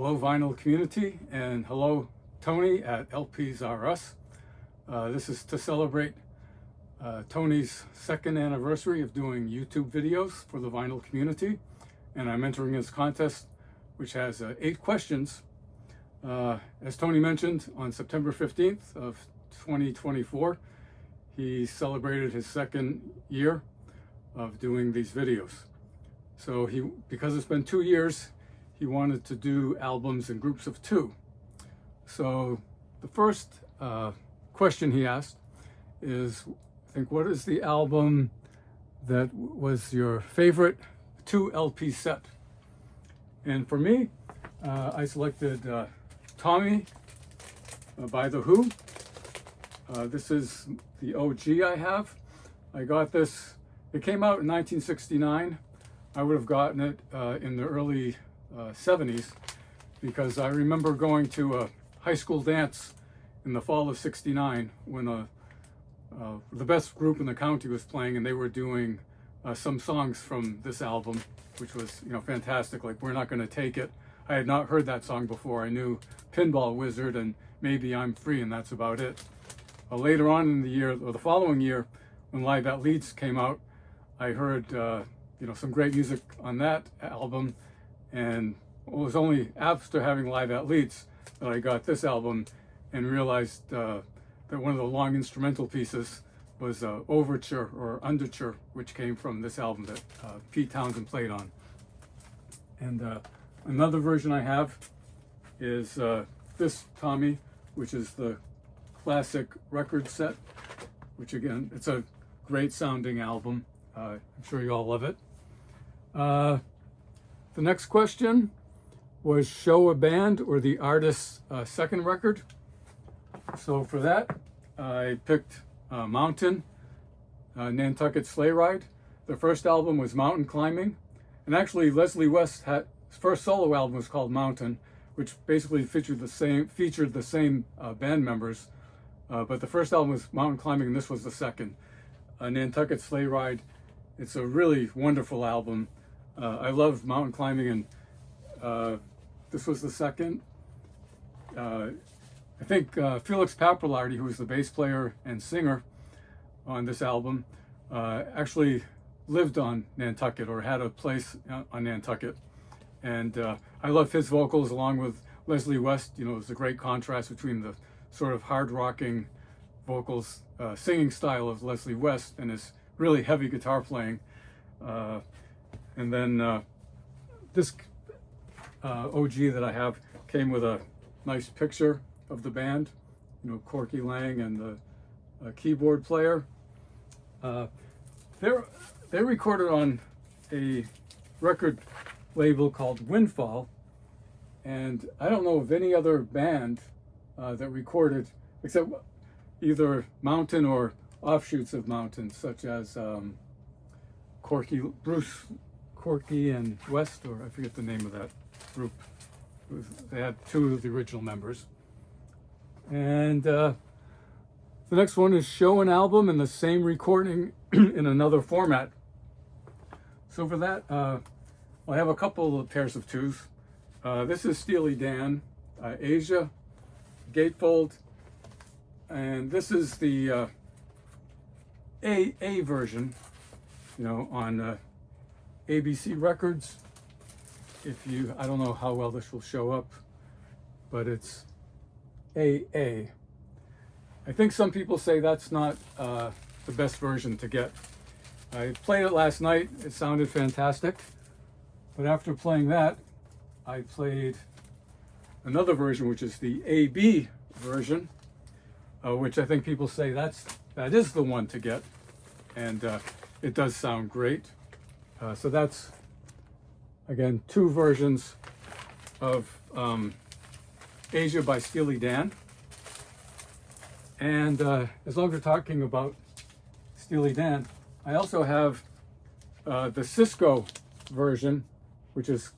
Hello vinyl community, and hello Tony at LPSRUS. This is to celebrate Tony's second anniversary of doing YouTube videos for the vinyl community, and I'm entering his contest, which has 8 questions. As Tony mentioned, on September 15th of 2024, he celebrated his second year of doing these videos. So because it's been 2 years, he wanted to do albums in groups of 2. So the first question he asked is, what is the album that was your favorite 2 LP set? And for me, I selected Tommy by The Who. This is the OG I have. I got this, it came out in 1969. I would have gotten it in the early 70s, because I remember going to a high school dance in the fall of '69 when the best group in the county was playing, and they were doing some songs from this album, which was fantastic. Like We're Not Gonna Take It. I had not heard that song before. I knew Pinball Wizard and Maybe I'm Free, and that's about it. Later on in the year, or the following year, when Live at Leeds came out, I heard some great music on that album. And it was only after having Live at Leeds that I got this album and realized that one of the long instrumental pieces was Overture or Underture, which came from this album that Pete Townsend played on. And another version I have is this Tommy, which is the classic record set, which again, it's a great sounding album. I'm sure you all love it. The next question was show a band or the artist's second record. So for that, I picked Mountain, Nantucket Sleigh Ride. The first album was Mountain Climbing. And actually Leslie West's first solo album was called Mountain, which basically featured the same band members. But the first album was Mountain Climbing, and this was the second. Nantucket Sleigh Ride. It's a really wonderful album. I love Mountain Climbing, and this was the second. I think Felix Pappalardi, who was the bass player and singer on this album, actually lived on Nantucket, or had a place on Nantucket. And I love his vocals along with Leslie West. There's a great contrast between the sort of hard-rocking vocals, singing style of Leslie West and his really heavy guitar playing. And then this OG that I have came with a nice picture of the band, Corky Lang and the keyboard player. They recorded on a record label called Windfall, and I don't know of any other band that recorded, except either Mountain or offshoots of Mountain, such as Corky and West, or I forget the name of that group. They had 2 of the original members. And the next one is show an album in the same recording in another format. So for that, I have a couple of pairs of 2s. This is Steely Dan, Asia, Gatefold, and this is the A version, on ABC Records. I don't know how well this will show up, but it's AA. I think some people say that's not the best version to get. I played it last night. It sounded fantastic. But after playing that, I played another version, which is the AB version, which I think people say that is the one to get. And it does sound great. So that's, again, 2 versions of Asia by Steely Dan. And as long as we're talking about Steely Dan, I also have the Cisco version, which is,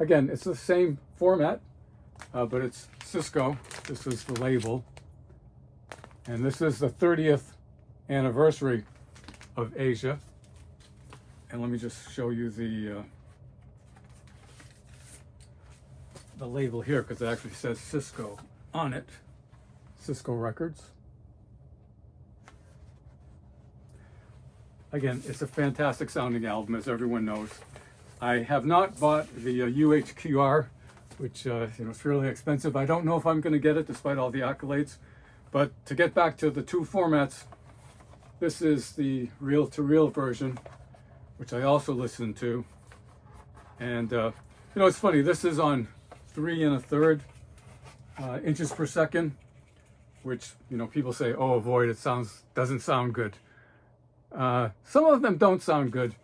again, it's the same format, but it's Cisco. This is the label. And this is the 30th anniversary of Asia. And let me just show you the the label here because it actually says Cisco on it. Cisco Records. Again, it's a fantastic sounding album, as everyone knows. I have not bought the UHQR, which is fairly expensive. I don't know if I'm going to get it despite all the accolades. But to get back to the two formats, this is the reel-to-reel version, which I also listen to. And it's funny, this is on 3 1/3 inches per second, which people say, oh, avoid it, doesn't sound good. Some of them don't sound good.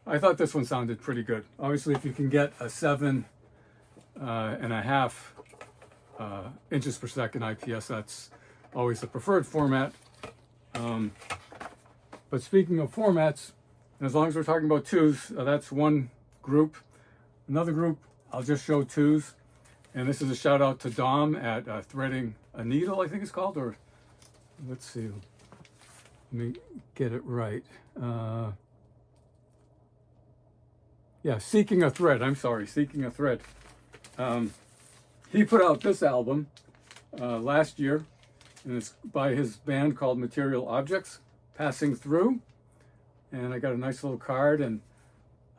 I thought this one sounded pretty good. Obviously, if you can get a 7.5 inches per second IPS, that's always the preferred format. But speaking of formats, as long as we're talking about twos, that's one group. Another group, I'll just show twos. And this is a shout out to Dom at Threading a Needle, I think it's called, or let's see, let me get it right. Yeah, Seeking a Thread, I'm sorry, Seeking a Thread. He put out this album last year, and it's by his band called Material Objects, Passing Through. And I got a nice little card and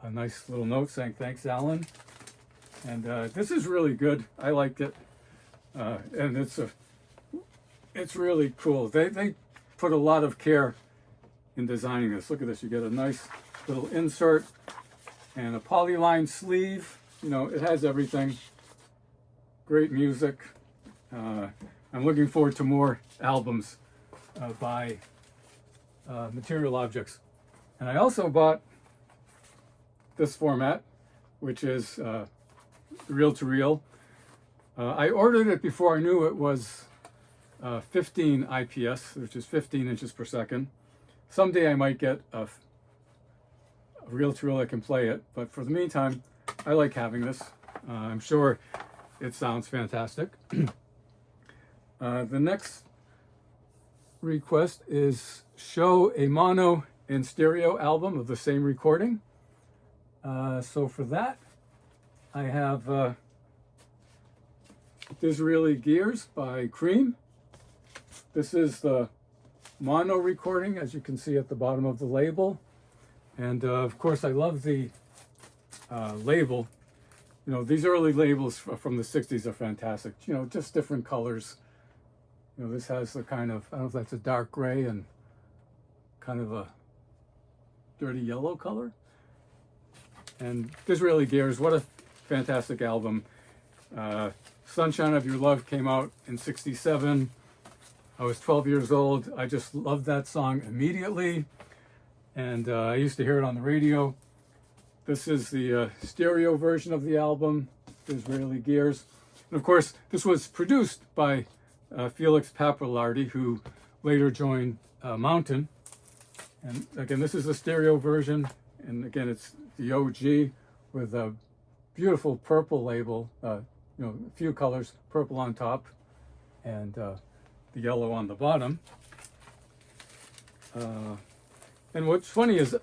a nice little note saying, thanks, Alan. And this is really good. I liked it. And it's really cool. They put a lot of care in designing this. Look at this. You get a nice little insert and a polyline sleeve. It has everything. Great music. I'm looking forward to more albums by Material Objects. And I also bought this format, which is reel-to-reel. I ordered it before I knew it was 15 IPS, which is 15 inches per second. Someday I might get a reel-to-reel that can play it, but for the meantime, I like having this. I'm sure it sounds fantastic. The next request is show a mono and stereo album of the same recording. So for that, I have Disraeli Gears by Cream. This is the mono recording, as you can see at the bottom of the label. And of course, I love the label. These early labels from the 60s are fantastic. Just different colors. This has the kind of, I don't know if that's a dark gray and kind of a dirty yellow color. And Disraeli Gears, what a fantastic album. Sunshine of Your Love came out in '67. I was 12 years old. I just loved that song immediately. And I used to hear it on the radio. This is the stereo version of the album, Disraeli Gears. And of course, this was produced by Felix Pappalardi, who later joined Mountain. And again, this is the stereo version. And again, it's the OG with a beautiful purple label, a few colors, purple on top and the yellow on the bottom. And what's funny is,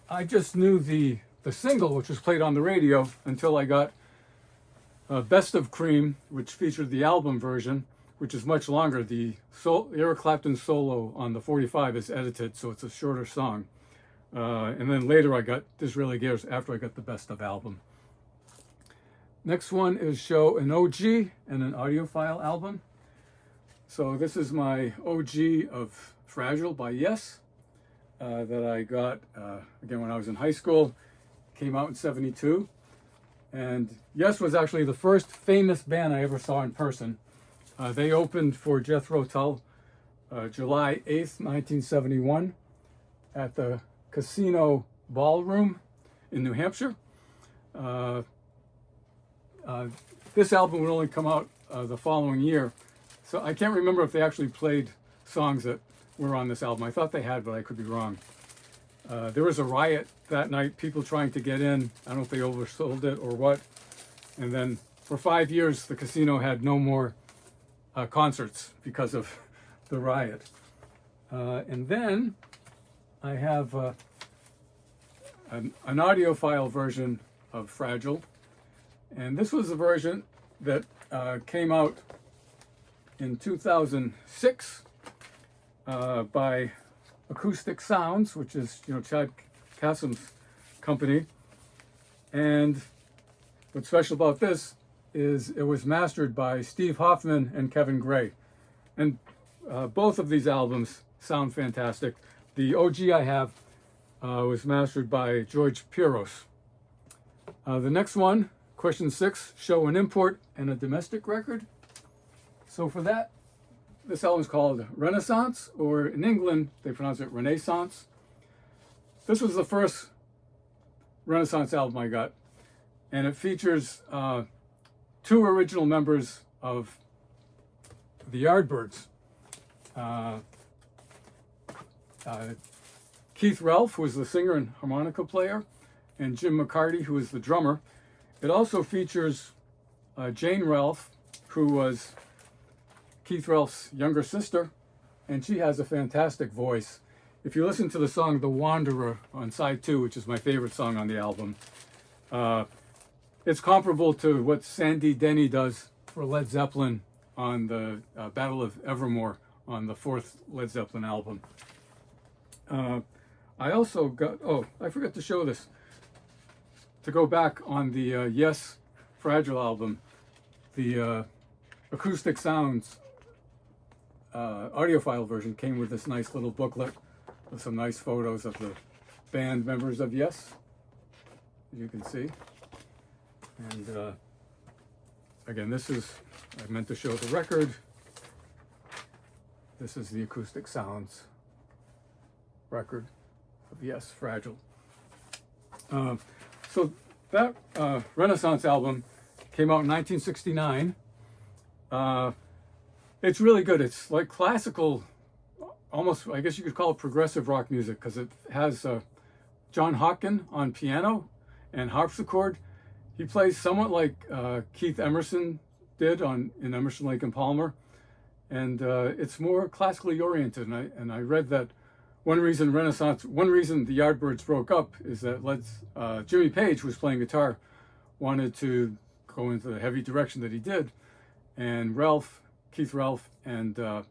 I just knew the single, which was played on the radio, until I got Best of Cream, which featured the album version, which is much longer. The Eric Clapton solo on the 45 is edited, so it's a shorter song. And then later I got Disraeli Gears after I got the Best of album. Next one is show an OG and an audiophile album. So this is my OG of Fragile by Yes, that I got, again, when I was in high school. Came out in '72. And Yes was actually the first famous band I ever saw in person. They opened for Jethro Tull July 8th, 1971 at the Casino Ballroom in New Hampshire. This album would only come out the following year. So I can't remember if they actually played songs that were on this album. I thought they had, but I could be wrong. There was a riot that night, people trying to get in. I don't know if they oversold it or what. And then for 5 years, the casino had no more concerts because of the riot. And then I have an audiophile version of Fragile. And this was the version that came out in 2006 by Acoustic Sounds, which is Chad Kassem's company. And what's special about this is it was mastered by Steve Hoffman and Kevin Gray. And both of these albums sound fantastic. The OG I have was mastered by George Piros. The next one, question 6, show an import and a domestic record. So for that, this album is called Renaissance, or in England, they pronounce it Renaissance. This was the first Renaissance album I got, and it features 2 original members of the Yardbirds. Keith Relf, who was the singer and harmonica player, and Jim McCarty, who was the drummer. It also features Jane Relf, who was Keith Relf's younger sister, and she has a fantastic voice. If you listen to the song The Wanderer on side 2, which is my favorite song on the album, it's comparable to what Sandy Denny does for Led Zeppelin on the Battle of Evermore on the 4th Led Zeppelin album. I also got, I forgot to show this. To go back on the Yes Fragile album, the Acoustic Sounds audiophile version came with this nice little booklet with some nice photos of the band members of Yes, as you can see. And again, this is, I meant to show the record. This is the Acoustic Sounds record of Yes, Fragile. So that Renaissance album came out in 1969. It's really good. It's like classical, almost, I guess you could call it progressive rock music, because it has John Hawken on piano and harpsichord. He plays somewhat like Keith Emerson did in Emerson, Lake and Palmer. And it's more classically oriented. And I read that one reason the Yardbirds broke up is that Jimmy Page, who was playing guitar, wanted to go into the heavy direction that he did. And Keith Relf, and the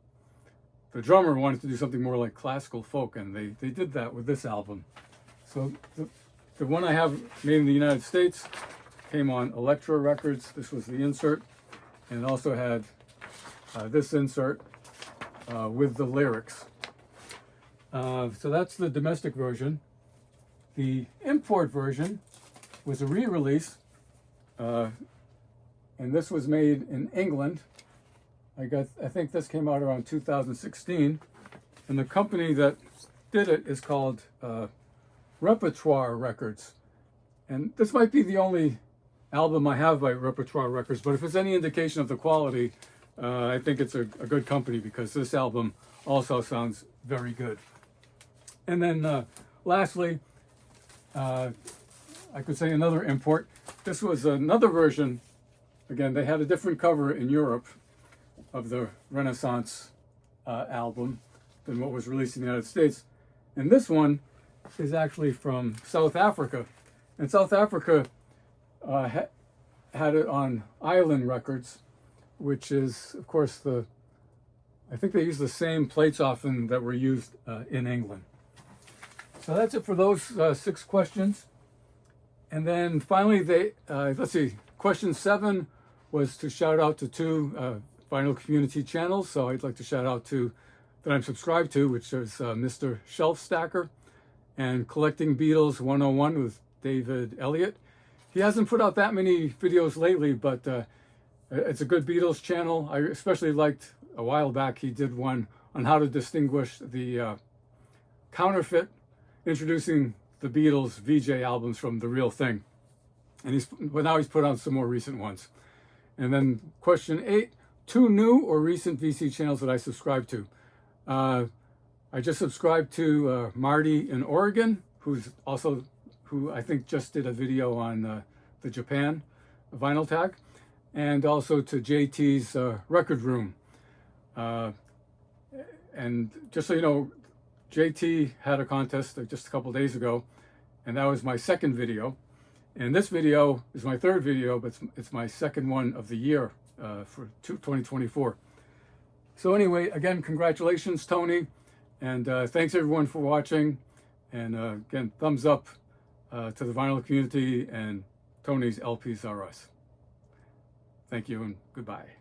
drummer wanted to do something more like classical folk, and they did that with this album. So the one I have made in the United States came on Elektra Records. This was the insert, and it also had this insert with the lyrics. So that's the domestic version. The import version was a re-release, and this was made in England. I think this came out around 2016, and the company that did it is called Repertoire Records. And this might be the only album I have by Repertoire Records, but if it's any indication of the quality, I think it's a good company, because this album also sounds very good. And then lastly, I could say another import. This was another version. Again, they had a different cover in Europe of the Renaissance album than what was released in the United States. And this one is actually from South Africa. And South Africa had it on Island Records, which is, of course, I think they use the same plates often that were used in England. So that's it for those 6 questions. And then finally, let's see, question 7 was to shout out to 2 vinyl community channels. So I'd like to shout out to that I'm subscribed to, which is Mr. Shelf Stacker and Collecting Beatles 101 with David Elliott. He hasn't put out that many videos lately, but it's a good Beatles channel. I especially liked a while back he did one on how to distinguish the counterfeit, introducing the Beatles VJ albums from the real thing. And now he's put out some more recent ones. And then question 8, 2 new or recent VC channels that I subscribe to. I just subscribed to Marty in Oregon, who I think just did a video on the Japan vinyl tag, and also to JT's Record Room. And just so you know, JT had a contest just a couple days ago, and that was my second video. And this video is my third video, but it's my second one of the year for 2024. So anyway, again, congratulations, Tony. And thanks everyone for watching. And again, thumbs up to the vinyl community and Tony's LPSRUS. Thank you and goodbye.